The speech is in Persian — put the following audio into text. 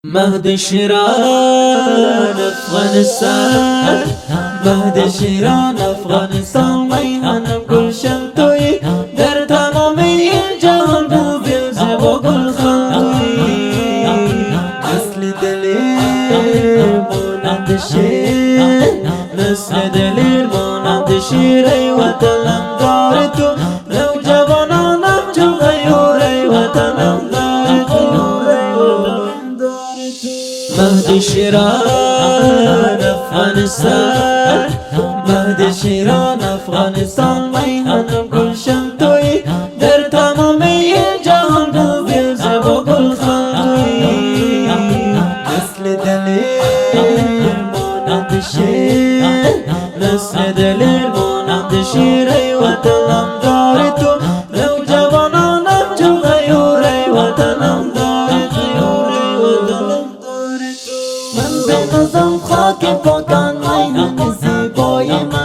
مهد شیران افغانستان، مهد شیران افغانستان، میهنم گلشن توی در تمام این جهان بو بیلزه و گلخن توی مثل دلیر مانند شیر، مثل دلیر مانند شیر ای وطنم دار تو نوجوانانم چو غیور ای وطنم دار تو مهد شیران افغانستان، مهد شیران افغانستان، میهنم گلشن توی در تمام این جهان بو بیلزه و گلخن توی مثل دلیر مانند شیر، مثل دلیر مانند شیر ای وطنم دار تو نوجوانانم چو غیور ای وطنم دار من به نظام خاک پاکان میهن زیبای من